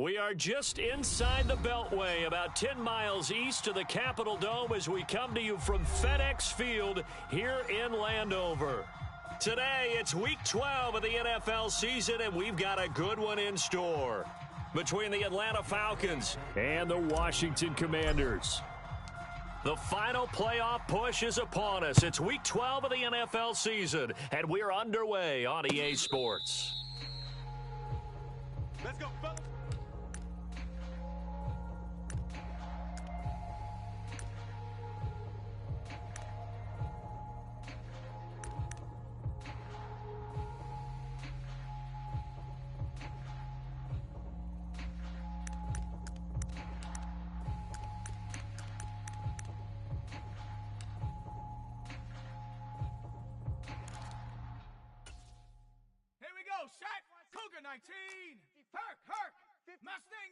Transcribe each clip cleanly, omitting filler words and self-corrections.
We are just inside the Beltway, about 10 miles east of the Capitol Dome as we come to you from FedEx Field here in Landover. Today, it's Week 12 of the NFL season, and we've got a good one in store between the Atlanta Falcons and the Washington Commanders. The final playoff push is upon us. It's Week 12 of the NFL season, and we're underway on EA Sports. Let's go, fellas. Cougar 19, Herc, Mustang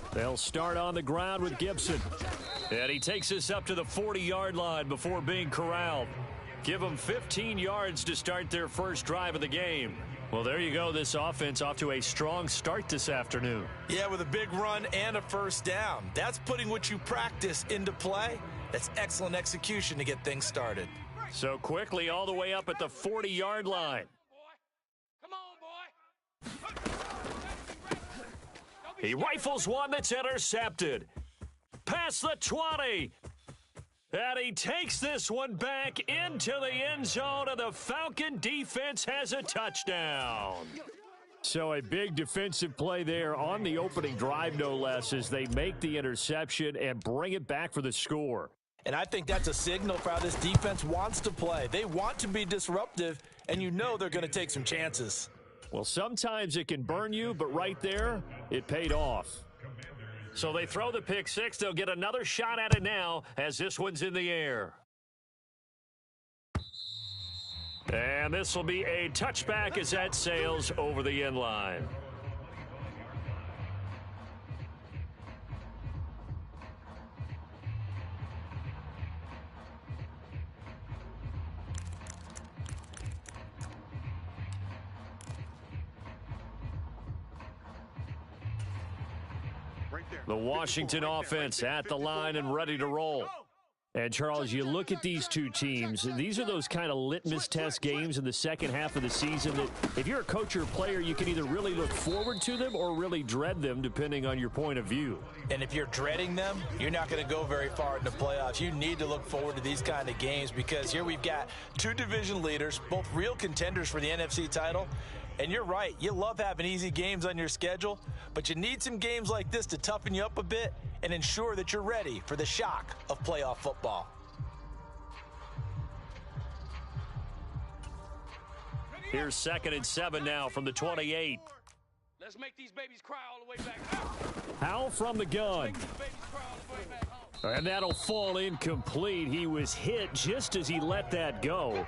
19. They'll start on the ground with Gibson. And he takes us up to the 40-yard line before being corralled. Give them 15 yards to start their first drive of the game. Well, there you go. This offense off to a strong start this afternoon. Yeah, with a big run and a first down. That's putting what you practice into play. That's excellent execution to get things started. So quickly all the way up at the 40-yard line. He rifles one that's intercepted. Past the 20. And he takes this one back into the end zone, and the Falcon defense has a touchdown. So a big defensive play there on the opening drive, no less, as they make the interception and bring it back for the score. And I think that's a signal for how this defense wants to play. They want to be disruptive, and you know they're going to take some chances. Well, sometimes it can burn you, but right there, it paid off. So they throw the pick six. They'll get another shot at it now as this one's in the air. And this will be a touchback as that sails over the end line. The Washington offense at the line and ready to roll. And, Charles, you look at these two teams, these are those kind of litmus test games in the second half of the season that if you're a coach or a player, you can either really look forward to them or really dread them, depending on your point of view. And if you're dreading them, you're not going to go very far in the playoffs. You need to look forward to these kind of games because here we've got two division leaders, both real contenders for the NFC title. And you're right, you love having easy games on your schedule, but you need some games like this to toughen you up a bit and ensure that you're ready for the shock of playoff football. Here's 2nd and 7 now from the 28. Let's make these babies cry all the way back. Howell from the gun. And that'll fall incomplete. He was hit just as he let that go.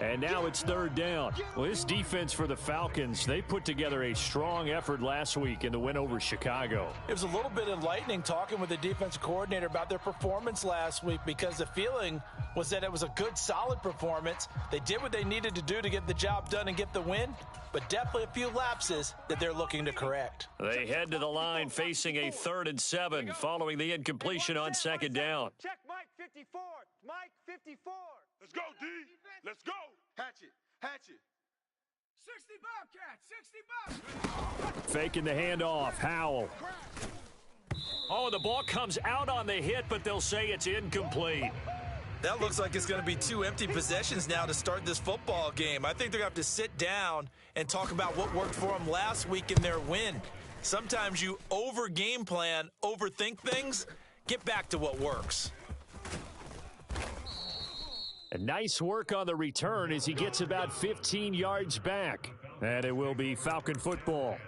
And now it's 3rd down. Well, this defense for the Falcons, they put together a strong effort last week in the win over Chicago. It was a little bit enlightening talking with the defensive coordinator about their performance last week because the feeling was that it was a good, solid performance. They did what they needed to do to get the job done and get the win, but definitely a few lapses that they're looking to correct. They head to the line facing a 3rd and 7 following the incompletion on 2nd down. Check Mike 54. Mike 54. Let's go, D. Let's go. Hatchet. 60 Bobcat. 60 Bobcat. Faking the handoff. Howell. Oh, the ball comes out on the hit, but they'll say it's incomplete. That looks like it's going to be 2 empty possessions now to start this football game. I think they're going to have to sit down and talk about what worked for them last week in their win. Sometimes you over-game plan, overthink things. Get back to what works. And nice work on the return as he gets about 15 yards back. And it will be Falcon football.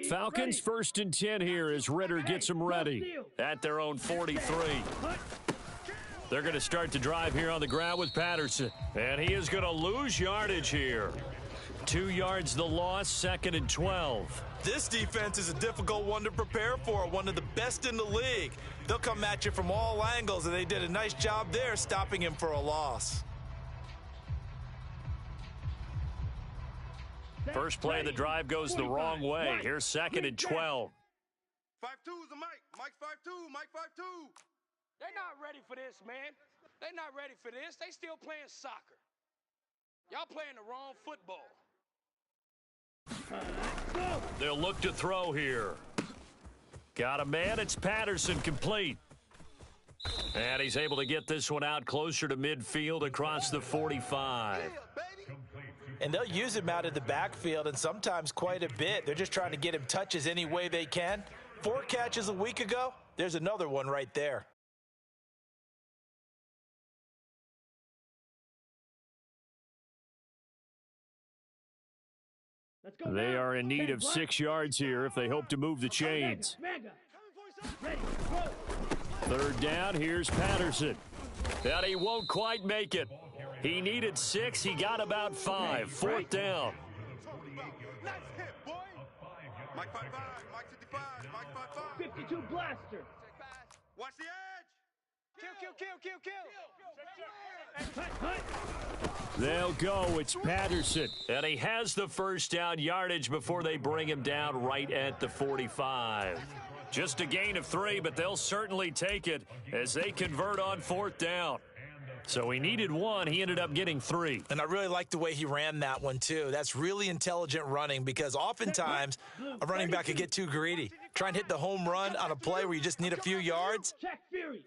Falcons 1st and 10 here as Ritter gets them ready at their own 43. They're going to start the drive here on the ground with Patterson. And he is going to lose yardage here. 2 yards the loss, 2nd and 12. This defense is a difficult one to prepare for, one of the best in the league. They'll come at you from all angles, and they did a nice job there stopping him for a loss. First play of the drive goes the wrong way. Here's 2nd and 12. 5-2's a Mike. Mike 5-2. Mike 5-2. They're not ready for this, man. They're not ready for this. They still playing soccer. Y'all playing the wrong football. They'll look to throw here. Got a man. It's Patterson, complete. And he's able to get this one out closer to midfield across the 45. And they'll use him out of the backfield, and sometimes quite a bit. They're just trying to get him touches any way they can. 4 catches a week ago. There's another one right there. They are in need of 6 yards here if they hope to move the chains. 3rd down, here's Patterson. And he won't quite make it. He needed 6, he got about 5. 4th down. Nice hit, boy. Mike 5-5. Mike 55. Mike 5-5. 52 blaster. Watch the edge. Kill. They'll go. It's Patterson. And he has the 1st down yardage before they bring him down right at the 45. Just a gain of 3, but they'll certainly take it as they convert on 4th down. So he needed 1. He ended up getting 3. And I really like the way he ran that one, too. That's really intelligent running because oftentimes a running back could get too greedy. Try and hit the home run on a play where you just need a few yards.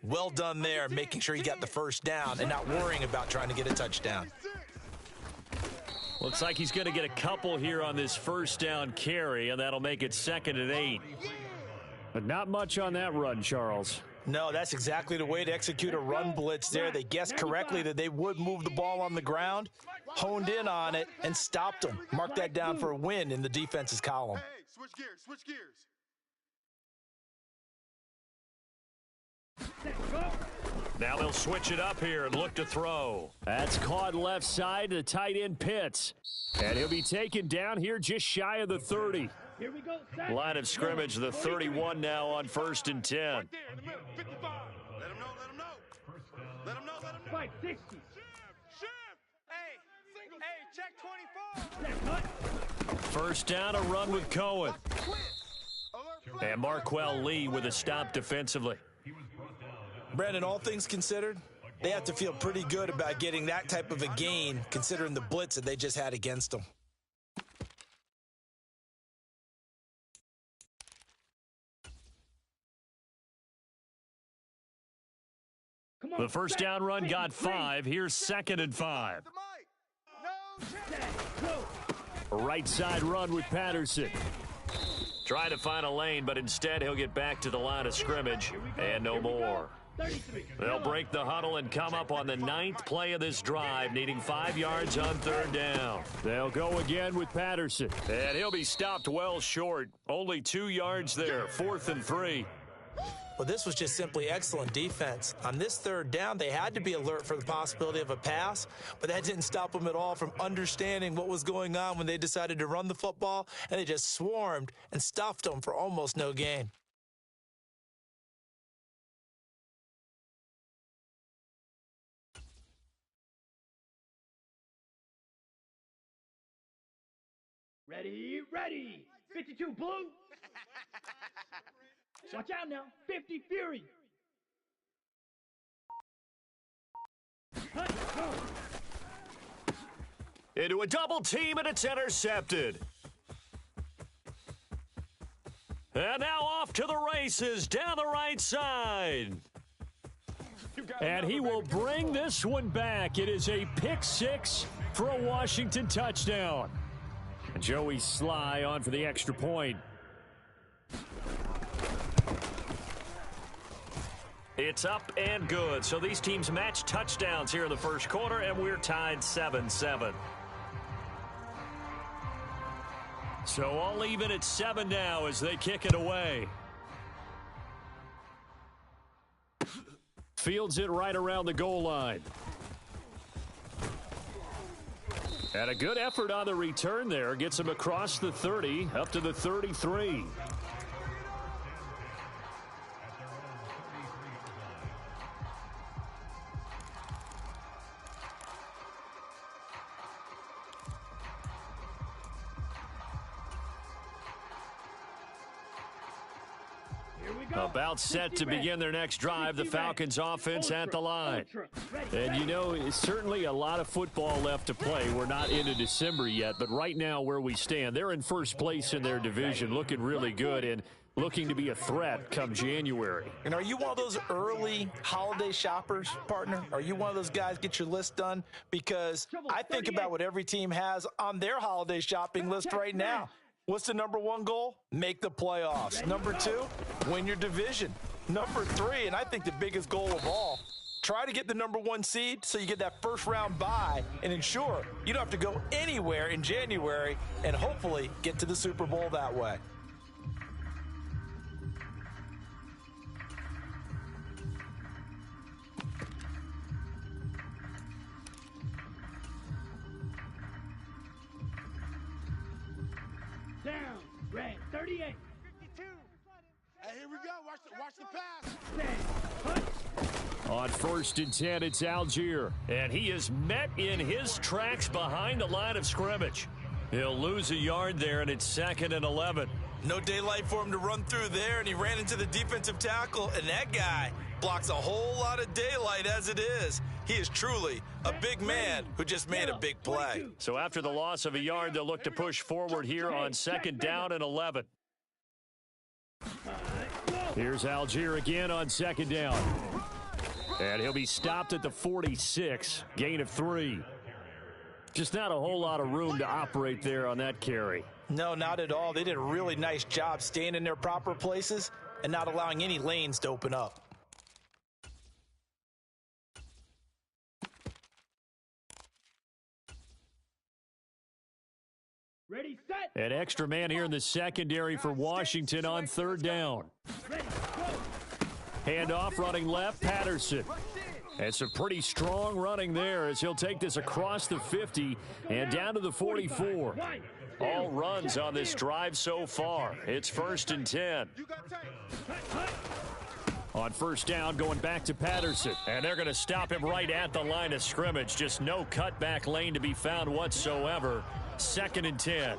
Well done there, making sure you got the 1st down and not worrying about trying to get a touchdown. Looks like he's going to get a couple here on this 1st down carry, and that'll make it 2nd and 8. But not much on that run, Charles. No, that's exactly the way to execute a run blitz there. They guessed correctly that they would move the ball on the ground, honed in on it, and stopped them. Mark that down for a win in the defense's column. Hey, switch gears. Switch gears. Now they'll switch it up here and look to throw. That's caught left side to tight end Pitts. And he'll be taken down here just shy of the 30. Here we go. Line of scrimmage, the 31 now on 1st and 10. Right there in the middle. 55. Let him know. Let him know. 560. Shift. Hey, check 24. 1st down, a run with Cohen. And Marquell Lee with a stop defensively. Brandon, all things considered, they have to feel pretty good about getting that type of a gain considering the blitz that they just had against them. The 1st down run got 5. Here's 2nd and 5. Right side run with Patterson. Try to find a lane, but instead he'll get back to the line of scrimmage and no more. They'll break the huddle and come up on the 9th play of this drive, needing 5 yards on 3rd down. They'll go again with Patterson, and he'll be stopped well short. Only 2 yards there, 4th and 3. Well, this was just simply excellent defense. On this 3rd down, they had to be alert for the possibility of a pass, but that didn't stop them at all from understanding what was going on when they decided to run the football, and they just swarmed and stuffed them for almost no gain. Ready. 52 blue. Watch out now. 50 fury. Into a double team, and it's intercepted. And now off to the races down the right side. And he will bring this one back. It is a pick 6 for a Washington touchdown. Joey Sly on for the extra point. It's up and good. So these teams match touchdowns here in the 1st quarter, and we're tied 7-7. So all even at 7 now as they kick it away. Fields it right around the goal line. And a good effort on the return there. Gets him across the 30, up to the 33. About set to begin their next drive, the Falcons offense at the line. And you know, it's certainly a lot of football left to play. We're not into December yet, but right now where we stand, they're in first place in their division, looking really good and looking to be a threat come January. And are you one of those early holiday shoppers, partner? Are you one of those guys get your list done? Because I think about what every team has on their holiday shopping list right now. What's the number one goal? Make the playoffs. Number two, win your division. Number three, and I think the biggest goal of all, try to get the number one seed so you get that first round bye and ensure you don't have to go anywhere in January and hopefully get to the Super Bowl that way. Down, red, 38. 52. Hey, here we go. Watch the pass. On 1st and 10, it's Algier. And he is met in his tracks behind the line of scrimmage. He'll lose a yard there, and it's 2nd and 11. No daylight for him to run through there, and he ran into the defensive tackle, and that guy blocks a whole lot of daylight as it is. He is truly a big man who just made a big play. So after the loss of a yard, they'll look to push forward here on 2nd down and 11. Here's Algier again on 2nd down. And he'll be stopped at the 46, gain of 3. Just not a whole lot of room to operate there on that carry. No, not at all. They did a really nice job staying in their proper places and not allowing any lanes to open up. Ready, set. An extra man here in the secondary for Washington on 3rd down. Ready, go. Handoff running left, Patterson. And some pretty strong running there as he'll take this across the 50 and down to the 44. All runs on this drive so far. It's 1st and 10. On 1st down, going back to Patterson. And they're going to stop him right at the line of scrimmage. Just no cutback lane to be found whatsoever. 2nd and 10.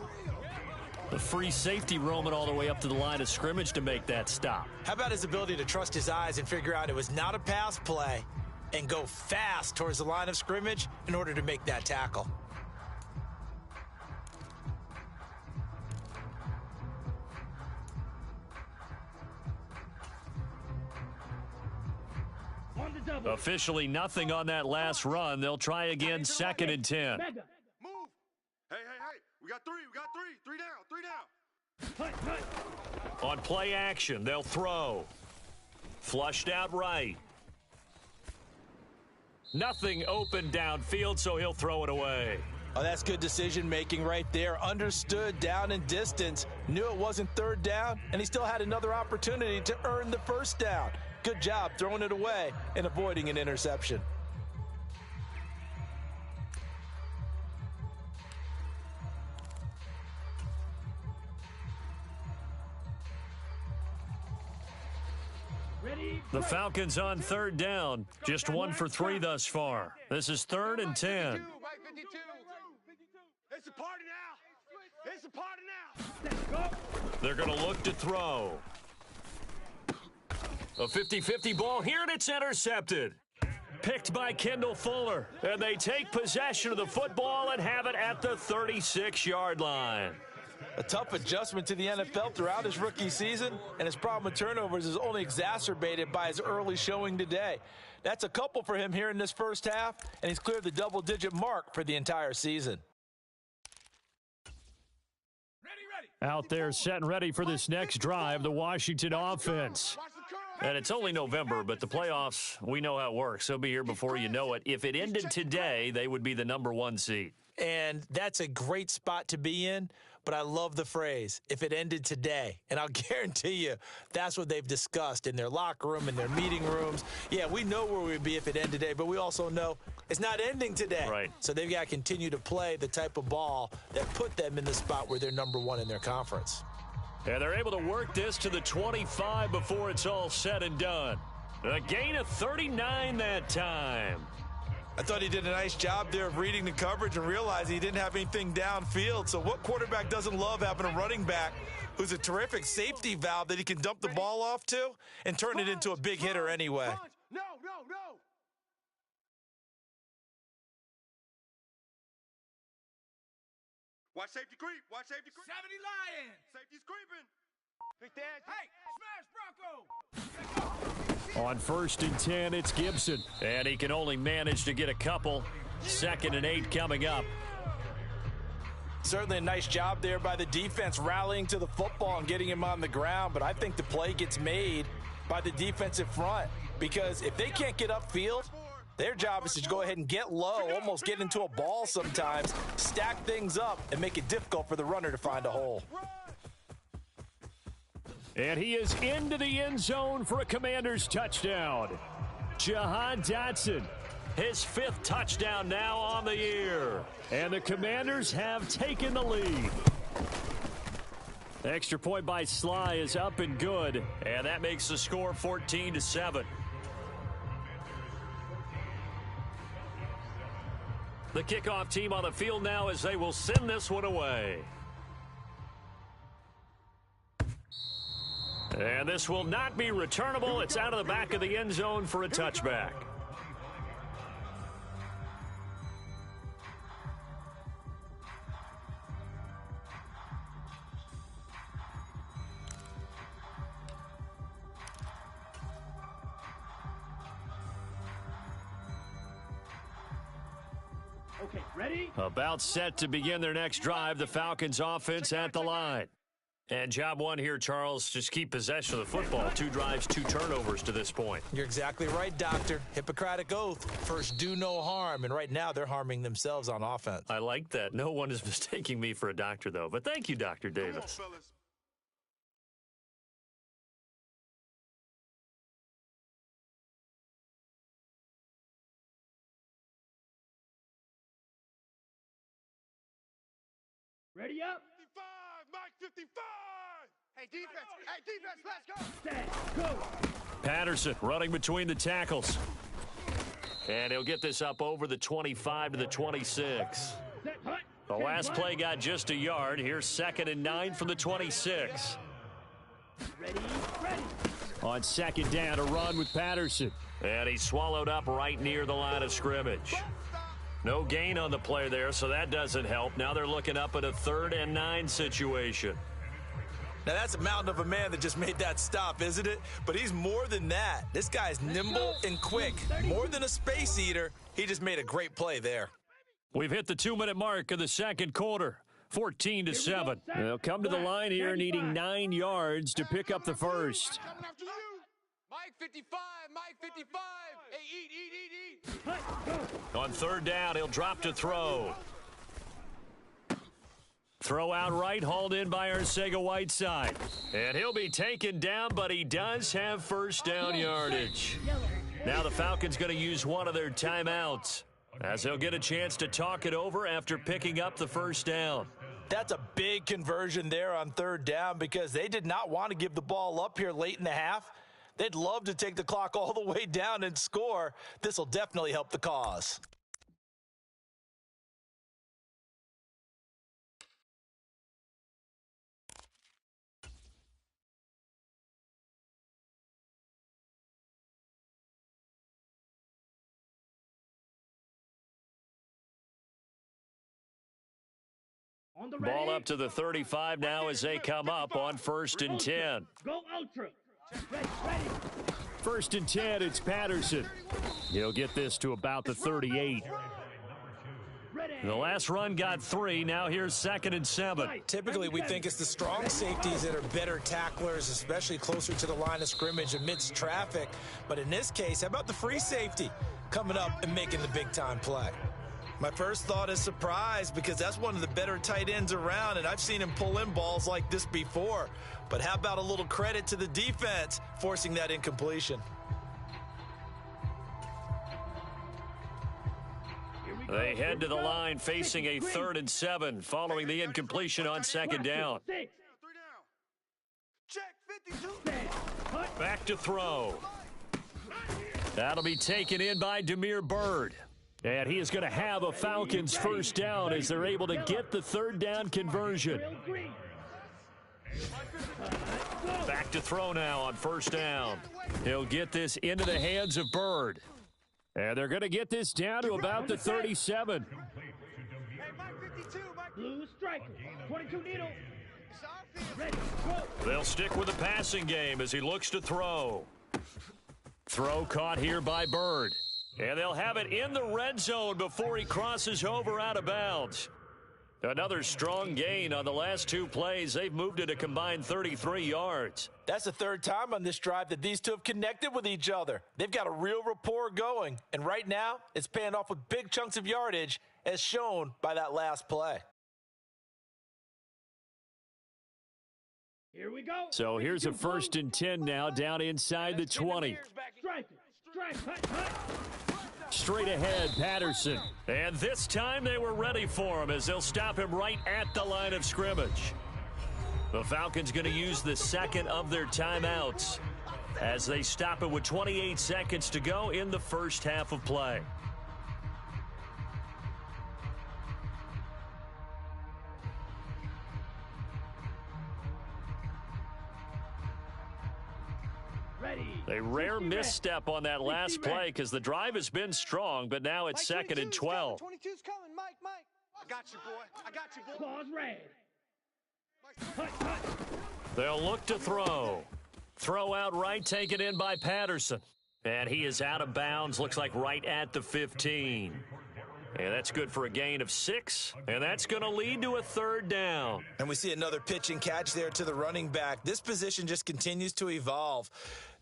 The free safety roaming all the way up to the line of scrimmage to make that stop. How about his ability to trust his eyes and figure out it was not a pass play and go fast towards the line of scrimmage in order to make that tackle? On the double. Officially nothing on that last run. They'll try again, 2nd and 10. Mega. Move. Hey. We got 3. Three down. Hut, hut. On play action, they'll throw. Flushed out right. Nothing open downfield, so he'll throw it away. Oh, that's good decision-making right there. Understood down and distance. Knew it wasn't 3rd down, and he still had another opportunity to earn the 1st down. Good job throwing it away and avoiding an interception. The Falcons on 3rd down. Just 1 for 3 thus far. This is 3rd and 10. It's a party now. It's a party now. They're going to look to throw. A 50-50 ball here, and it's intercepted. Picked by Kendall Fuller. And they take possession of the football and have it at the 36-yard line. A tough adjustment to the NFL throughout his rookie season, and his problem with turnovers is only exacerbated by his early showing today. That's a couple for him here in this first half, and he's cleared the double-digit mark for the entire season. Out there set and ready for this next drive, the Washington offense. And it's only November, but the playoffs, we know how it works. They'll be here before you know it. If it ended today, they would be the number 1 seed. And that's a great spot to be in. but I love the phrase, if it ended today. And I'll guarantee you that's what they've discussed in their locker room, in their meeting rooms. Yeah, we know where we'd be if it ended today, but we also know it's not ending today. Right. So they've got to continue to play the type of ball that put them in the spot where they're number one in their conference. And they're able to work this to the 25 before it's all said and done. A gain of 39 that time. I thought he did a nice job there of reading the coverage and realizing he didn't have anything downfield. So what quarterback doesn't love having a running back who's a terrific safety valve that he can dump the ball off to and turn it into a big hitter anyway? No. Watch safety creep. 70 Lions. Safety's creeping. Big Dad. Hey, smash Bronco. On 1st and 10, it's Gibson. And he can only manage to get a couple. 2nd and 8 coming up. Certainly a nice job there by the defense rallying to the football and getting him on the ground. But I think the play gets made by the defensive front because if they can't get upfield, their job is to go ahead and get low, almost get into a ball sometimes, stack things up, and make it difficult for the runner to find a hole. And he is into the end zone for a Commanders touchdown. Jahan Dotson, his 5th touchdown now on the year. And the Commanders have taken the lead. The extra point by Sly is up and good, and that makes the score 14-7. The kickoff team on the field now as they will send this one away. And this will not be returnable. It's out of the back of the end zone for a touchback. Okay, ready? About set to begin their next drive, the Falcons offense at the line. And job one here, Charles, just keep possession of the football. 2 drives, 2 turnovers to this point. You're exactly right, Doctor. Hippocratic oath. First, do no harm. And right now, they're harming themselves on offense. I like that. No one is mistaking me for a doctor, though. But thank you, Dr. Davis. Come on, fellas. Ready up? 55, Mike 55. Hey, defense, let's go. Set, go. Patterson running between the tackles. And he'll get this up over the 25 to the 26. Set, hut. The last play got just a yard. Here's 2nd and 9 from the 26. Ready. On 2nd down, a run with Patterson. And he's swallowed up right near the line of scrimmage. No gain on the play there, so that doesn't help. Now they're looking up at a 3rd and 9 situation. Now, that's a mountain of a man that just made that stop, isn't it? But he's more than that. This guy's nimble and quick. More than a space eater, he just made a great play there. We've hit the 2-minute mark of the 2nd quarter. 14-7. They'll come to the line here needing 9 yards to pick up the first. Coming after you. Mike 55. Hey, eat. On 3rd down, he'll drop to throw. Throw out right, hauled in by Arcega-Whiteside. And he'll be taken down, but he does have first down yardage. Now the Falcons going to use one of their timeouts, as they'll get a chance to talk it over after picking up the first down. That's a big conversion there on 3rd down because they did not want to give the ball up here late in the half. They'd love to take the clock all the way down and score. This will definitely help the cause. On the ready. Ball up to the 35 now as they come up on 1st and 10. Go ultra. Ready. 1st and 10, it's Patterson. He'll get this to about the 38. Ready. The last run got 3. Now here's 2nd and 7. Typically, we think it's the strong safeties that are better tacklers, especially closer to the line of scrimmage amidst traffic. But in this case, how about the free safety coming up and making the big-time play? My first thought is surprise because that's one of the better tight ends around, and I've seen him pull in balls like this before. But how about a little credit to the defense forcing that incompletion? They head to the line facing a 3rd and 7 following the incompletion on 2nd down. Check 52. Back to throw. That'll be taken in by Damiere Byrd. And he is going to have a Falcons first down as they're able to get the 3rd down conversion. Back to throw now on 1st down. He'll get this into the hands of Byrd. And they're going to get this down to about the 37. Hey, Mike 52, Mike. Blue striker. 22 needle. Ready. Go. They'll stick with the passing game as he looks to throw. Throw caught here by Byrd. And they'll have it in the red zone before he crosses over out of bounds. Another strong gain on the last 2 plays. They've moved it a combined 33 yards. That's the 3rd time on this drive that these two have connected with each other. They've got a real rapport going. And right now, it's paying off with big chunks of yardage as shown by that last play. Here we go. So here's a 1st and 10 now down inside the 20. Striker. Strike. Hut. Straight ahead, Patterson. And this time they were ready for him as they'll stop him right at the line of scrimmage. The Falcons going to use the 2nd of their timeouts as they stop it with 28 seconds to go in the first half of play. A rare misstep on that last play because the drive has been strong, but now it's 2nd and 12. 22's coming, Mike. I got you, boy. Claws red. They'll look to throw. Throw out right, taken in by Patterson. And he is out of bounds, looks like right at the 15. And that's good for a gain of 6. And that's going to lead to a 3rd down. And we see another pitch and catch there to the running back. This position just continues to evolve.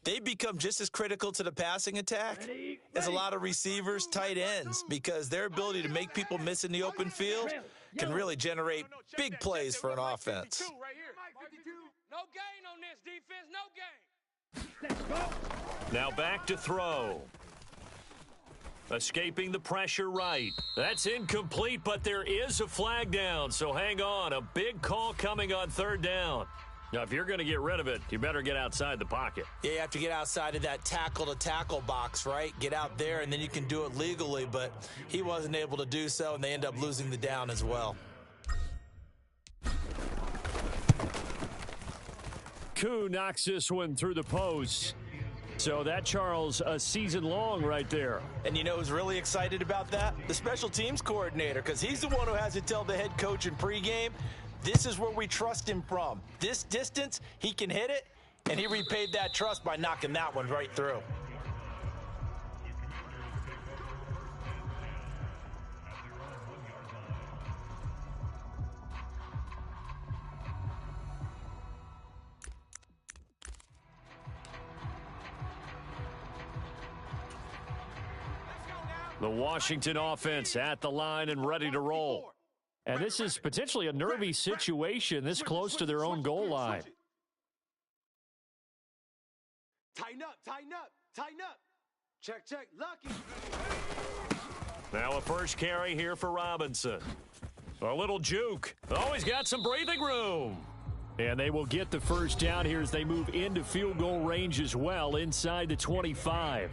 They become just as critical to the passing attack as a lot of receivers, tight ends, because their ability to make people miss in the open field can really generate big plays for an offense. No gain on this defense, no gain. Now back to throw. Escaping the pressure right. That's incomplete, but there is a flag down, so hang on. A big call coming on 3rd down. Now, if you're going to get rid of it, you better get outside the pocket. Yeah, you have to get outside of that tackle-to-tackle box, right? Get out there, and then you can do it legally, but he wasn't able to do so, and they end up losing the down as well. Koo knocks this one through the post. So that, Charles, a season long right there. And you know who's really excited about that? The special teams coordinator, because he's the one who has to tell the head coach in pregame, this is where we trust him from. This distance, he can hit it, and he repaid that trust by knocking that one right through. The Washington offense at the line and ready to roll. And this is potentially a nervy situation this close to their own goal line. Tighten up. Check, lucky. Now a first carry here for Robinson. A little juke. Oh, he's got some breathing room. And they will get the first down here as they move into field goal range as well inside the 25.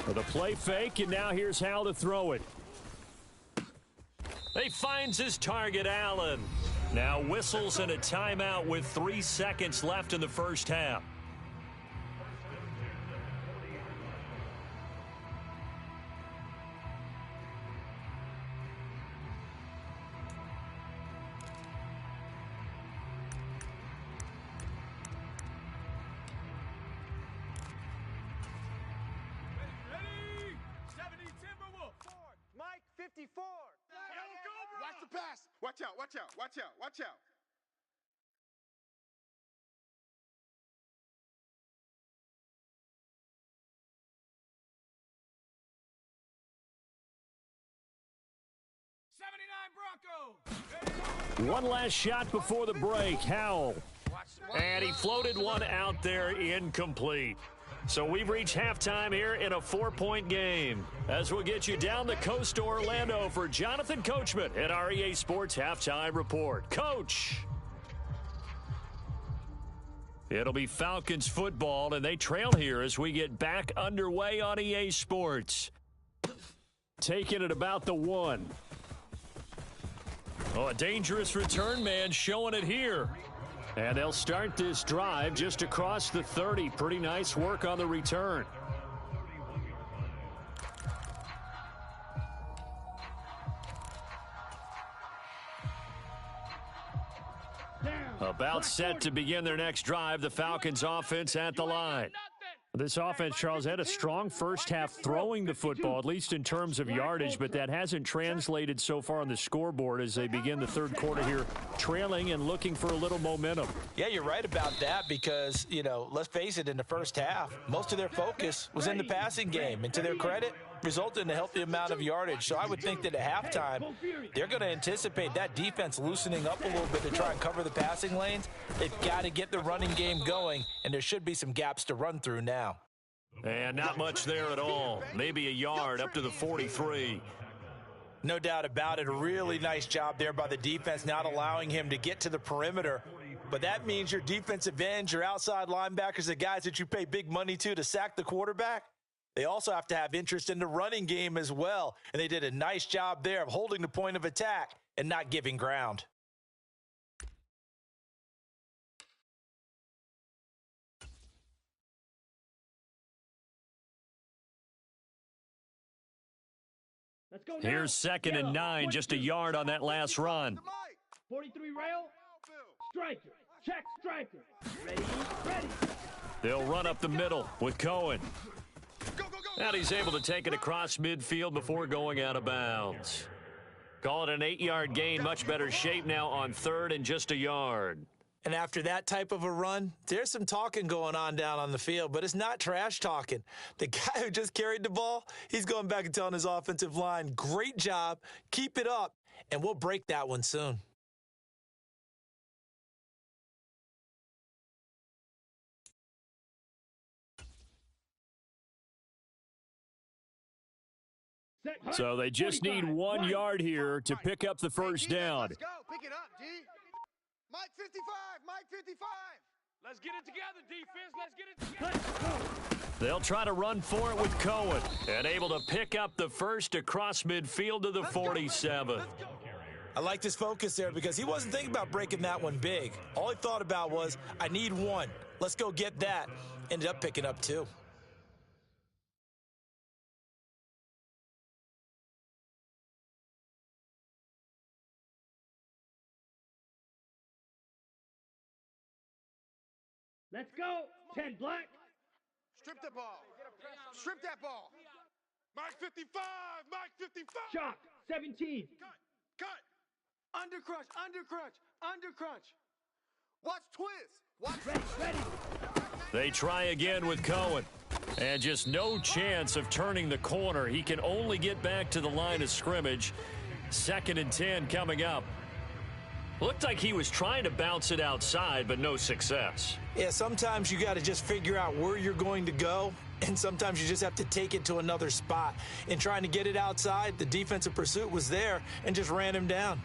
For the play fake, and now here's how to throw it. He finds his target, Allen. Now whistles and a timeout with 3 seconds left in the first half. 54. Watch the pass. Watch out, watch out, watch out, watch out. One last shot before the break. Howell. And he floated one out there incomplete. So we've reached halftime here in a 4-point game. As we'll get you down the coast to Orlando for Jonathan Coachman at our EA Sports Halftime Report. Coach. It'll be Falcons football, and they trail here as we get back underway on EA Sports. Taking it about the 1. Oh, a dangerous return man showing it here. And they'll start this drive just across the 30. Pretty nice work on the return. About set to begin their next drive, the Falcons offense at the line. This offense, Charles, had a strong first half throwing the football, at least in terms of yardage, but that hasn't translated so far on the scoreboard as they begin the third quarter here, trailing and looking for a little momentum. Yeah, you're right about that because, let's face it, in the first half, most of their focus was in the passing game. And to their credit, resulted in a healthy amount of yardage. So I would think that at halftime, they're going to anticipate that defense loosening up a little bit to try and cover the passing lanes. They've got to get the running game going, and there should be some gaps to run through now. And not much there at all. Maybe a yard up to the 43. No doubt about it. A really nice job there by the defense, not allowing him to get to the perimeter. But that means your defensive ends, your outside linebackers, the guys that you pay big money to sack the quarterback, they also have to have interest in the running game as well. And they did a nice job there of holding the point of attack and not giving ground. Let's go now. Here's 2nd and 9, just a yard on that last run. 43 rail. Striker. Check striker. Ready. They'll run up the middle with Cohen. And he's able to take it across midfield before going out of bounds. Call it an 8-yard gain. Much better shape now on 3rd and just a yard. And after that type of a run, there's some talking going on down on the field, but it's not trash talking. The guy who just carried the ball, he's going back and telling his offensive line, great job, keep it up, and we'll break that one soon. So they just need 1 yard here to pick up the first down. Let's go. Pick it up, D. Mike 55. Mike 55. Let's get it together, defense. Let's get it together. They'll try to run for it with Cohen and able to pick up the first across midfield to the 47. I liked his focus there because he wasn't thinking about breaking that one big. All he thought about was, I need 1. Let's go get that. Ended up picking up 2. Let's go. 10 black. Strip the ball. Strip that ball. Mike 55. Mike 55. Shock. 17. Cut. Undercrunch. Undercrunch. Undercrunch. Watch twist. Watch. Ready. They try again with Cohen. And just no chance of turning the corner. He can only get back to the line of scrimmage. 2nd and 10 coming up. Looked like he was trying to bounce it outside, but no success. Yeah, sometimes you got to just figure out where you're going to go, and sometimes you just have to take it to another spot. In trying to get it outside, the defensive pursuit was there and just ran him down.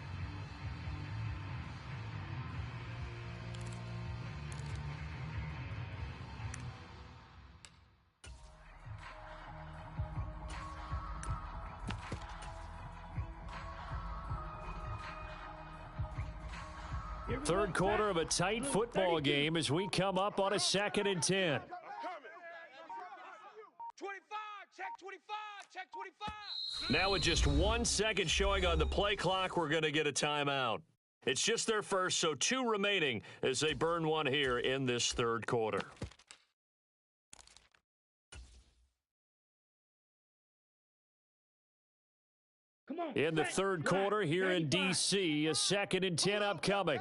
Third quarter of a tight football game as we come up on a 2nd and 10. 25, check 25, check 25. Now with just 1 second showing on the play clock, we're going to get a timeout. It's just their first, so 2 remaining as they burn one here in this third quarter. Come in the third quarter here in D.C. A 2nd and 10 upcoming.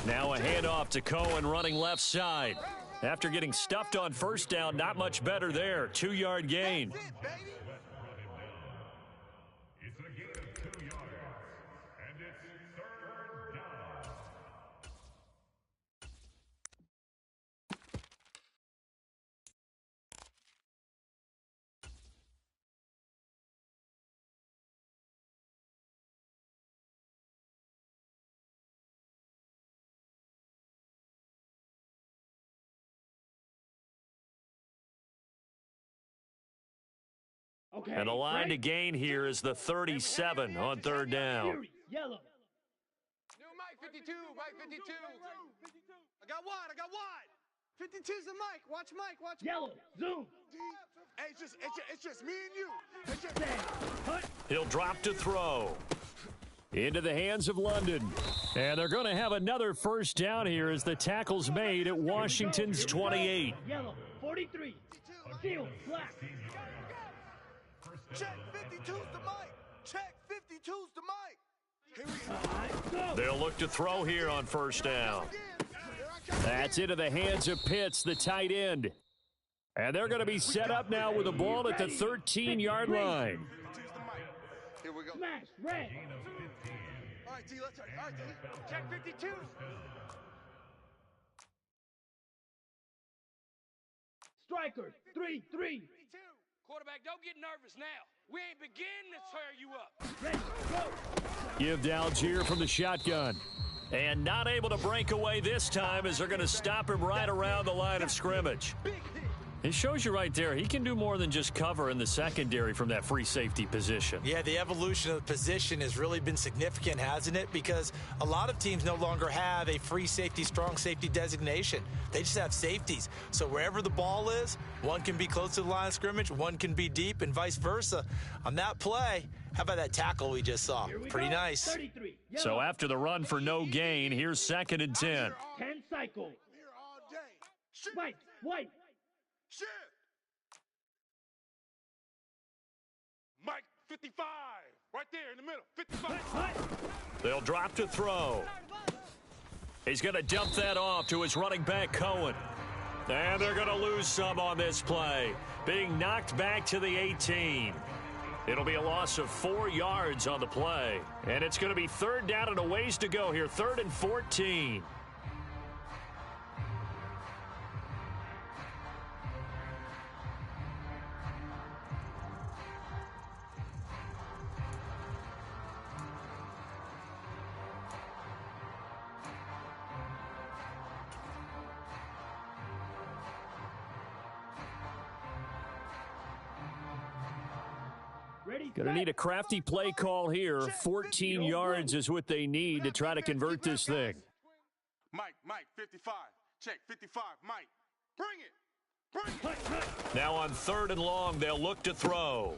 Now a handoff to Cohen running left side. After getting stuffed on first down, not much better there. 2-yard gain. Okay. And the line to gain here is the 37 on third down. Yellow. New Mike 52, Mike 52. I got wide. 52's the mic. Watch Mike. Yellow. Zoom. Hey, it's just me and you. It's just... Cut. He'll drop to throw. Into the hands of London. And they're going to have another first down here as the tackle's made at Washington's 28. Yellow. 43. Field. Black. Check 52's the mic. Check 52's the mic. Here we go. They'll look to throw here on first down. That's into the hands of Pitts, the tight end. And they're going to be set up now with the ball at the 13-yard line. Here we go. Smash. Red. All right, D, let's try. All right, D. Check 52. Strikers. 3-3. Quarterback, don't get nervous now. We ain't beginning to tear you up. Ready. Go. Give Algier from the shotgun. And not able to break away this time as they're going to stop him right around the line of scrimmage. It shows you right there, he can do more than just cover in the secondary from that free safety position. Yeah, the evolution of the position has really been significant, hasn't it? Because a lot of teams no longer have a free safety, strong safety designation. They just have safeties. So wherever the ball is, one can be close to the line of scrimmage, one can be deep, and vice versa. On that play, how about that tackle we just saw? Pretty nice. 33. Yellow. So after the run for no gain, here's 2nd and 10. 10 cycle. Here all day. White. Shift. Mike 55. Right there in the middle. 55. They'll drop to throw. He's going to dump that off to his running back, Cohen. And they're going to lose some on this play. Being knocked back to the 18. It'll be a loss of 4 yards on the play. And it's going to be third down and a ways to go here. 3rd and 14. Going to need a crafty play call here. 14 yards is what they need to try to convert this thing. Mike, 55. Check, 55. Mike, bring it. Now on 3rd and long, they'll look to throw.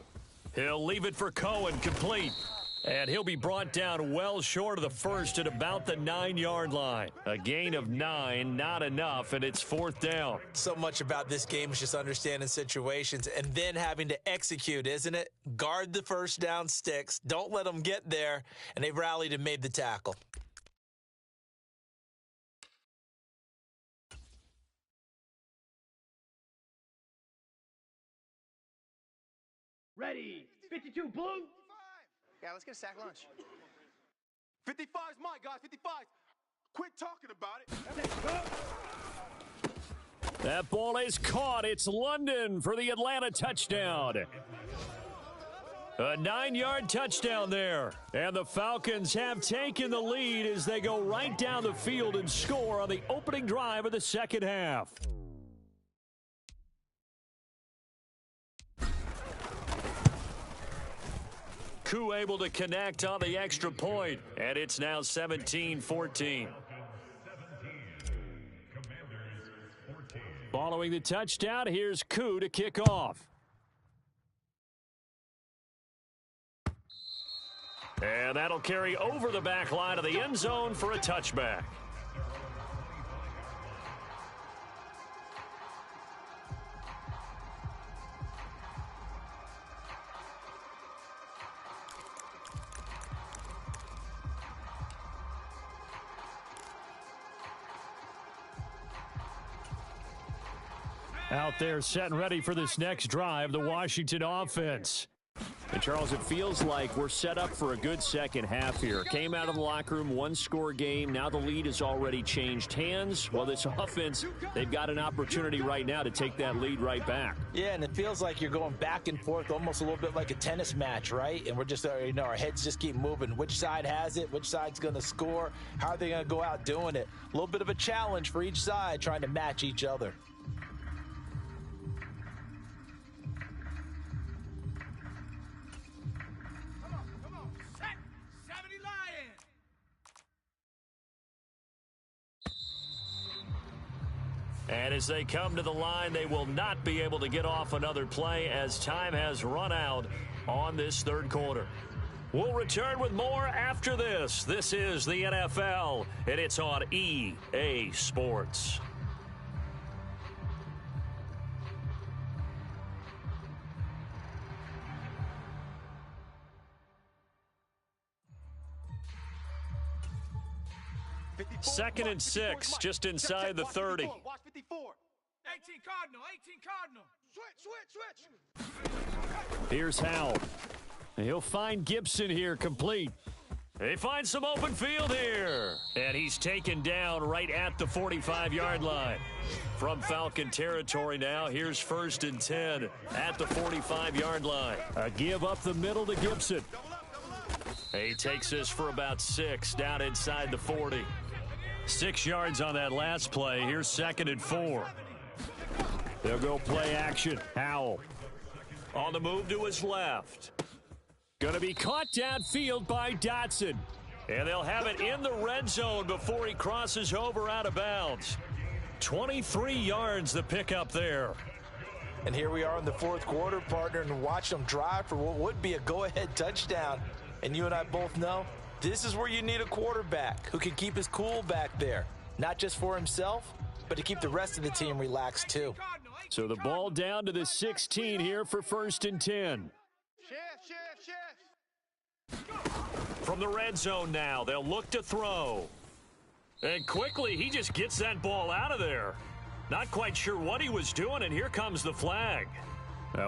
He'll leave it for Cohen, complete. And he'll be brought down well short of the first at about the 9-yard line. A gain of 9, not enough, and it's 4th down. So much about this game is just understanding situations and then having to execute, isn't it? Guard the first down sticks. Don't let them get there. And they've rallied and made the tackle. Ready. 52 blue. Yeah, let's get a sack lunch. 55's Mike, guys. 55. Quit talking about it. That ball is caught. It's London for the Atlanta touchdown. A 9-yard touchdown there. And the Falcons have taken the lead as they go right down the field and score on the opening drive of the second half. Koo able to connect on the extra point, and it's now 17-14. Following the touchdown, here's Koo to kick off. And that'll carry over the back line of the end zone for a touchback. Out there set and ready for this next drive, the Washington offense. And, Charles, it feels like we're set up for a good second half here. Came out of the locker room, one-score game. Now the lead has already changed hands. Well, this offense, they've got an opportunity right now to take that lead right back. Yeah, and it feels like you're going back and forth almost a little bit like a tennis match, right? And we're just, our heads just keep moving. Which side has it? Which side's going to score? How are they going to go out doing it? A little bit of a challenge for each side trying to match each other. And as they come to the line, they will not be able to get off another play as time has run out on this third quarter. We'll return with more after this. This is the NFL, and it's on EA Sports. Second and 6, just inside the 30. 18 Cardinal, 18 Cardinal. Switch. Here's Howell. He'll find Gibson here complete. They find some open field here. And he's taken down right at the 45-yard line. From Falcon territory now, here's 1st and 10 at the 45-yard line. A give up the middle to Gibson. He takes this for about 6 down inside the 40. 6 yards on that last play. Here's 2nd and 4. They'll go play action. Howell on the move to his left. Going to be caught downfield by Dotson. And they'll have it in the red zone before he crosses over out of bounds. 23 yards the pickup there. And here we are in the fourth quarter, partner, and watch them drive for what would be a go-ahead touchdown. And you and I both know this is where you need a quarterback who can keep his cool back there. Not just for himself, but to keep the rest of the team relaxed too. So the ball down to the 16 here for 1st and 10. From the red zone now, they'll look to throw. And quickly, he just gets that ball out of there. Not quite sure what he was doing, and here comes the flag.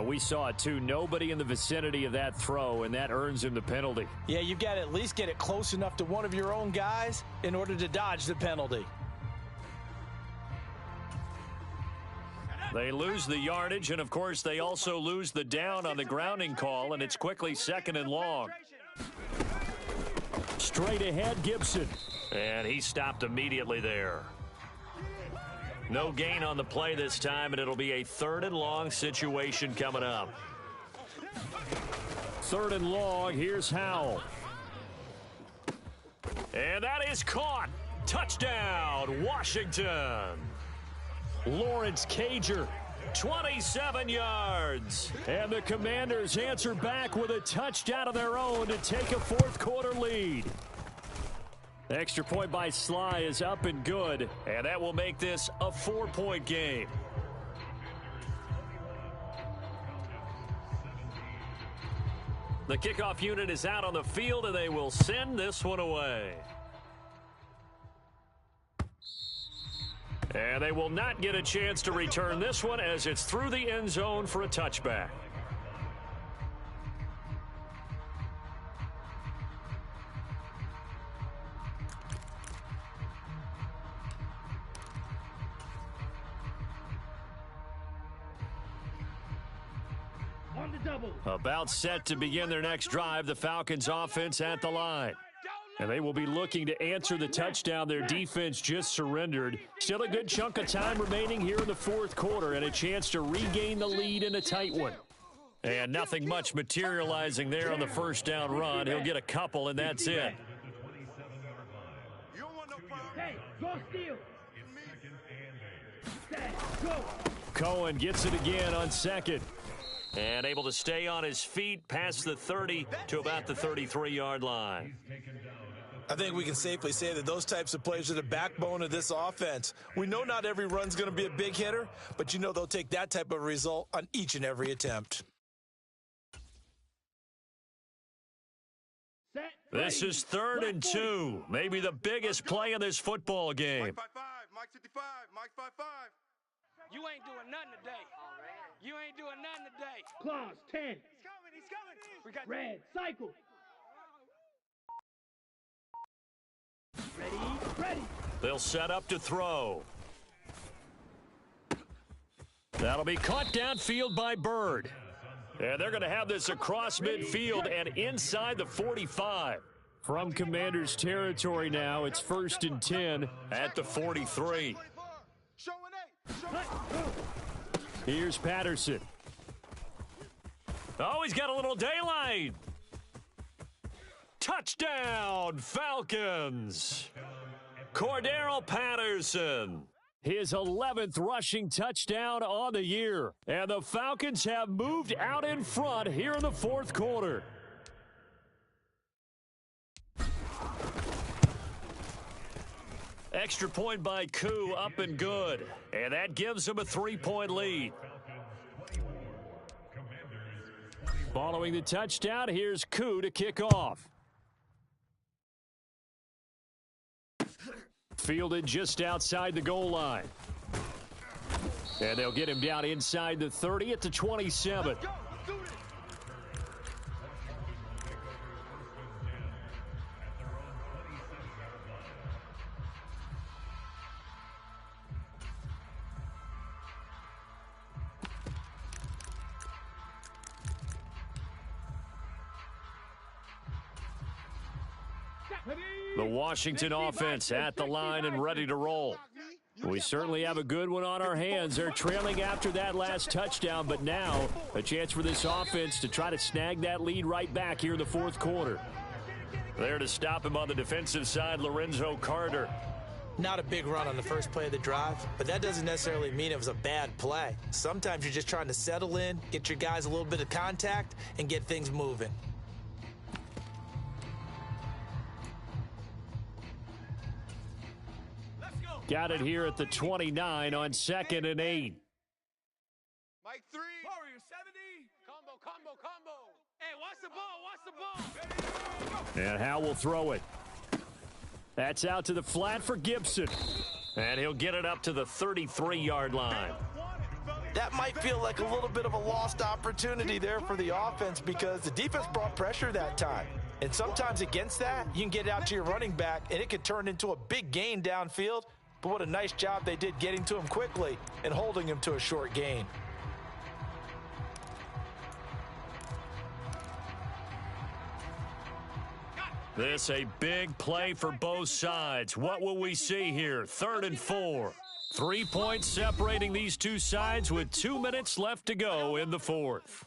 We saw it too. Nobody in the vicinity of that throw, and that earns him the penalty. Yeah, you've got to at least get it close enough to one of your own guys in order to dodge the penalty. They lose the yardage, and of course they also lose the down on the grounding call, and it's quickly 2nd and long. Straight ahead, Gibson. And he stopped immediately there. No gain on the play this time, and it'll be a 3rd and long situation coming up. 3rd and long, here's Howell. And that is caught. Touchdown, Washington. Lawrence Cager, 27 yards. And the Commanders answer back with a touchdown of their own to take a fourth quarter lead. The extra point by Sly is up and good, and that will make this a 4-point game. The kickoff unit is out on the field, and they will send this one away. And they will not get a chance to return this one as it's through the end zone for a touchback. About set to begin their next drive, the Falcons offense at the line. And they will be looking to answer the touchdown their defense just surrendered. Still a good chunk of time remaining here in the fourth quarter and a chance to regain the lead in a tight one. And nothing much materializing there on the first down run. He'll get a couple, and that's it. Hey, go steal. Cohen gets it again on 2nd. And able to stay on his feet past the 30 to about the 33-yard line. I think we can safely say that those types of plays are the backbone of this offense. We know not every run's going to be a big hitter, but you know they'll take that type of result on each and every attempt. This is 3rd and 2, maybe the biggest play in this football game. Mike 55, Mike 55, Mike 55. You ain't doing nothing today. You ain't doing nothing today. Claws, 10. He's coming. We got Red, cycle. Ready. They'll set up to throw. That'll be caught downfield by Bird. And they're going to have this across midfield and inside the 45. From Commander's territory now, it's 1st and 10 at the 43. Here's Patterson. Oh, he's got a little daylight. Touchdown, Falcons. Cordero Patterson. His 11th rushing touchdown on the year. And the Falcons have moved out in front here in the 4th quarter. Extra point by Koo, up and good. And that gives him a 3-point lead. Following the touchdown, here's Koo to kick off. Fielded just outside the goal line. And they'll get him down inside the 30 at the 27. The Washington offense at the line and ready to roll. We certainly have a good one on our hands. They're trailing after that last touchdown, but now a chance for this offense to try to snag that lead right back here in the 4th quarter. There to stop him on the defensive side, Lorenzo Carter. Not a big run on the first play of the drive, but that doesn't necessarily mean it was a bad play. Sometimes you're just trying to settle in, get your guys a little bit of contact, and get things moving. Got it here at the 29 on 2nd and 8. Mike 3. Warrior 70. Combo. Hey, watch the ball. And Howe will throw it. That's out to the flat for Gibson. And he'll get it up to the 33-yard line. That might feel like a little bit of a lost opportunity there for the offense because the defense brought pressure that time. And sometimes against that, you can get it out to your running back, and it could turn into a big gain downfield. But what a nice job they did getting to him quickly and holding him to a short gain. This a big play for both sides. What will we see here? 3rd and 4. 3 points separating these two sides with 2 minutes left to go in the 4th.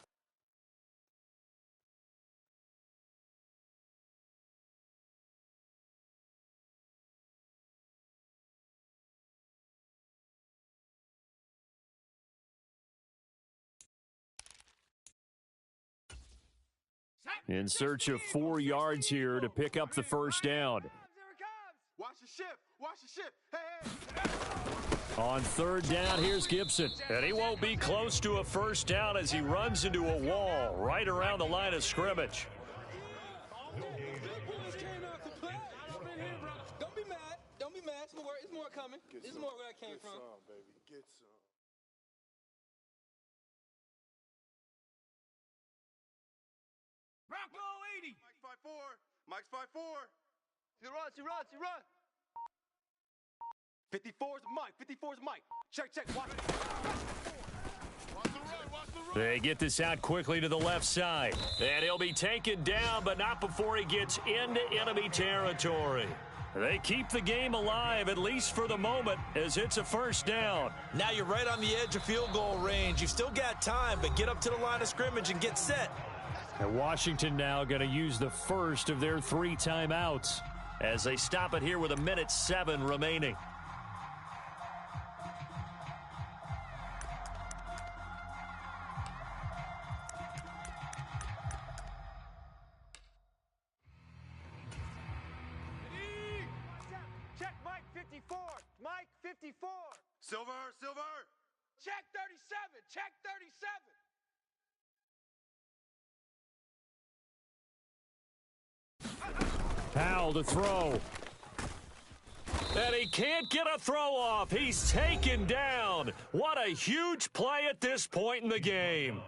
In search of 4 yards here to pick up the first down. Watch the ship. Hey. On 3rd down, here's Gibson. And he won't be close to a first down as he runs into a wall right around the line of scrimmage. Don't be mad. It's more coming. It's more where I came from. Get some. Bronco 80. Mike's 5'4". He runs. 54's Mike. Check. Watch the run. They get this out quickly to the left side. And he'll be taken down, but not before he gets into enemy territory. They keep the game alive, at least for the moment, as it's a first down. Now you're right on the edge of field goal range. You've still got time, but get up to the line of scrimmage and get set. And Washington now going to use the first of their 3 timeouts as they stop it here with 1:07 remaining. Check Mike 54. Mike 54. Silver. Check 37. Powell to throw. And he can't get a throw off. He's taken down. What a huge play at this point in the game.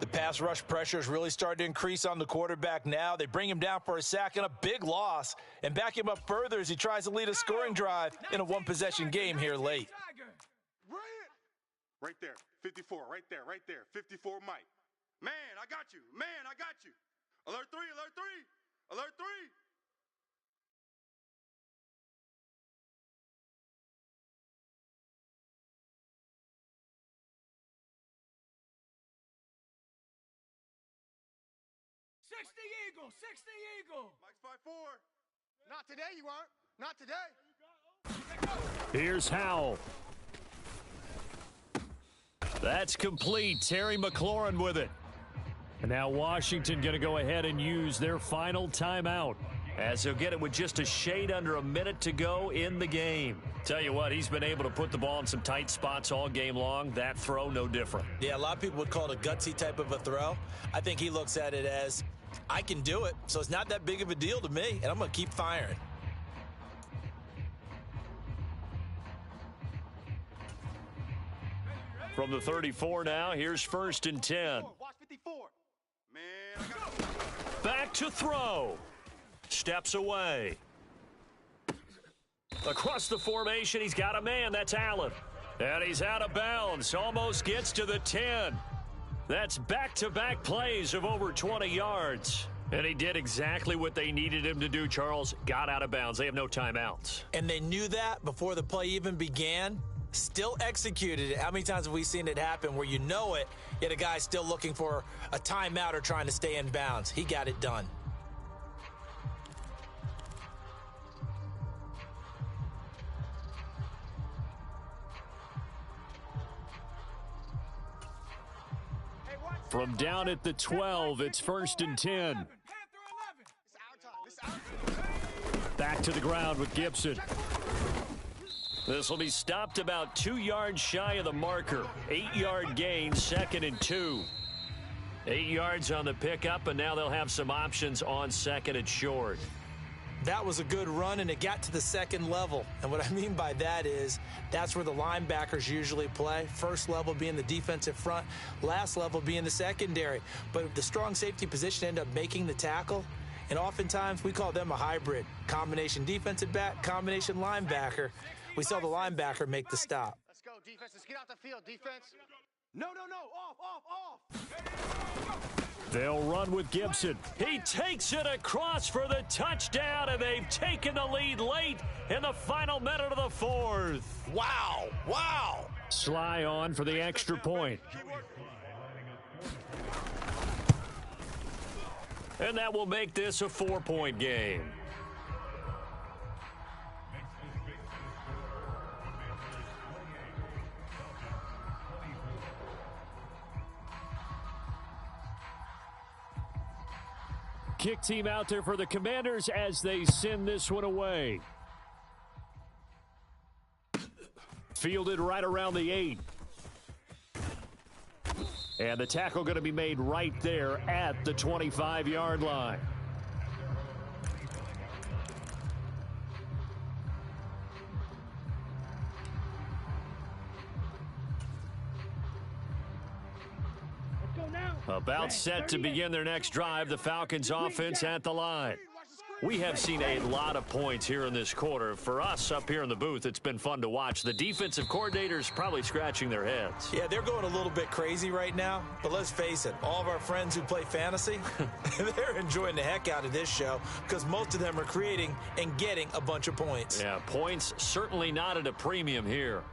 The pass rush pressure is really starting to increase on the quarterback now. They bring him down for a sack and a big loss and back him up further as he tries to lead a scoring drive in a one-possession game here late. Right there, 54, right there, 54 Mike. Man, I got you. Alert 3, alert 3, alert 3. '60 Eagle. Mike's 5-4. Not today, you aren't. Not today. Here's Howell. That's complete. Terry McLaurin with it. And now Washington going to go ahead and use their final timeout, as he'll get it with just a shade under a minute to go in the game. Tell you what, he's been able to put the ball in some tight spots all game long. That throw, no different. Yeah, a lot of people would call it a gutsy type of a throw. I think he looks at it as, I can do it, so it's not that big of a deal to me, and I'm going to keep firing. From the 34 now, here's 1st and 10. Watch 54. Man, I got Back to throw. Steps away. Across the formation, he's got a man. That's Allen. And he's out of bounds. Almost gets to the 10. That's back-to-back plays of over 20 yards. And he did exactly what they needed him to do, Charles. Got out of bounds. They have no timeouts. And they knew that before the play even began. Still executed it. How many times have we seen it happen where you know it, yet a guy's still looking for a timeout or trying to stay in bounds? He got it done. From down at the 12, it's 1st and 10. Back to the ground with Gibson. This will be stopped about 2 yards shy of the marker. 8-yard gain, 2nd and 2. 8 yards on the pickup, and now they'll have some options on 2nd and short. That was a good run, and it got to the second level. And what I mean by that is that's where the linebackers usually play. First level being the defensive front, last level being the secondary. But if the strong safety position end up making the tackle, and oftentimes we call them a hybrid. Combination defensive back, combination linebacker. We saw the linebacker make the stop. Let's go, defense. Let's get out the field, defense. No. Off. They'll run with Gibson. He takes it across for the touchdown, and they've taken the lead late in the final minute of the 4th. Wow. Sly on for the extra point. And that will make this a 4-point game. Kick team out there for the Commanders as they send this one away. Fielded right around the 8. And the tackle going to be made right there at the 25-yard line. About set to begin their next drive, the Falcons offense at the line. We have seen a lot of points here in this quarter. For us up here in the booth, it's been fun to watch. The defensive coordinators probably scratching their heads. Yeah, they're going a little bit crazy right now, but let's face it, all of our friends who play fantasy, they're enjoying the heck out of this show because most of them are creating and getting a bunch of points. Yeah, points certainly not at a premium here.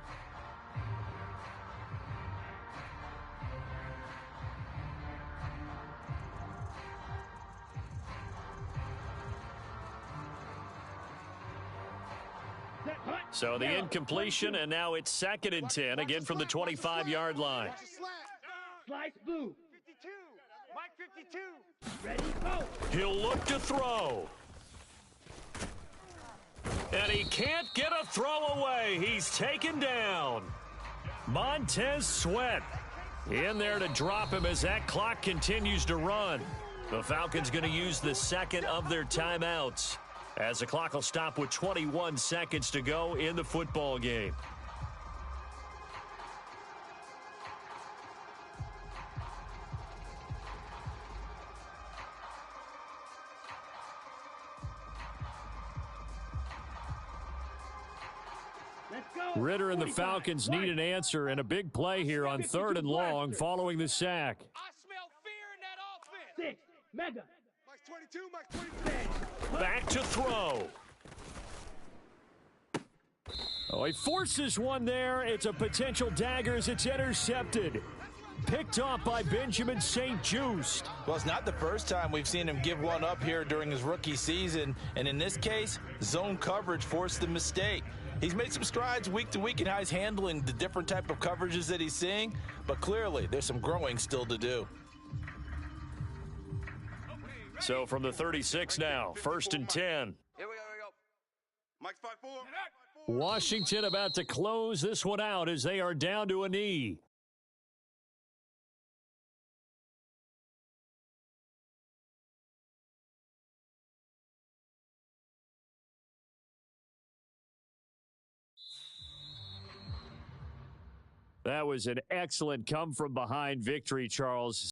So the incompletion, and now it's 2nd and 10, again from the 25-yard line. Slice blue. 52. Mike 52. Ready, go. He'll look to throw. And he can't get a throw away. He's taken down. Montez Sweat in there to drop him as that clock continues to run. The Falcons going to use the second of their timeouts. As the clock will stop with 21 seconds to go in the football game. Ritter and the Falcons need an answer and a big play here on 3rd and long following the sack. I smell fear in that offense. 6. Mega. Mike's 22. Mike's 22. Back to throw. Oh, he forces one there. It's a potential dagger as it's intercepted. Picked off by Benjamin St. Just. Well, it's not the first time we've seen him give one up here during his rookie season. And in this case, zone coverage forced the mistake. He's made some strides week to week in how he's handling the different type of coverages that he's seeing. But clearly, there's some growing still to do. So from the 36 now, 1st and 10. Here we go. Mike's 5-4. Washington about to close this one out as they are down to a knee. That was an excellent come-from-behind victory, Charles.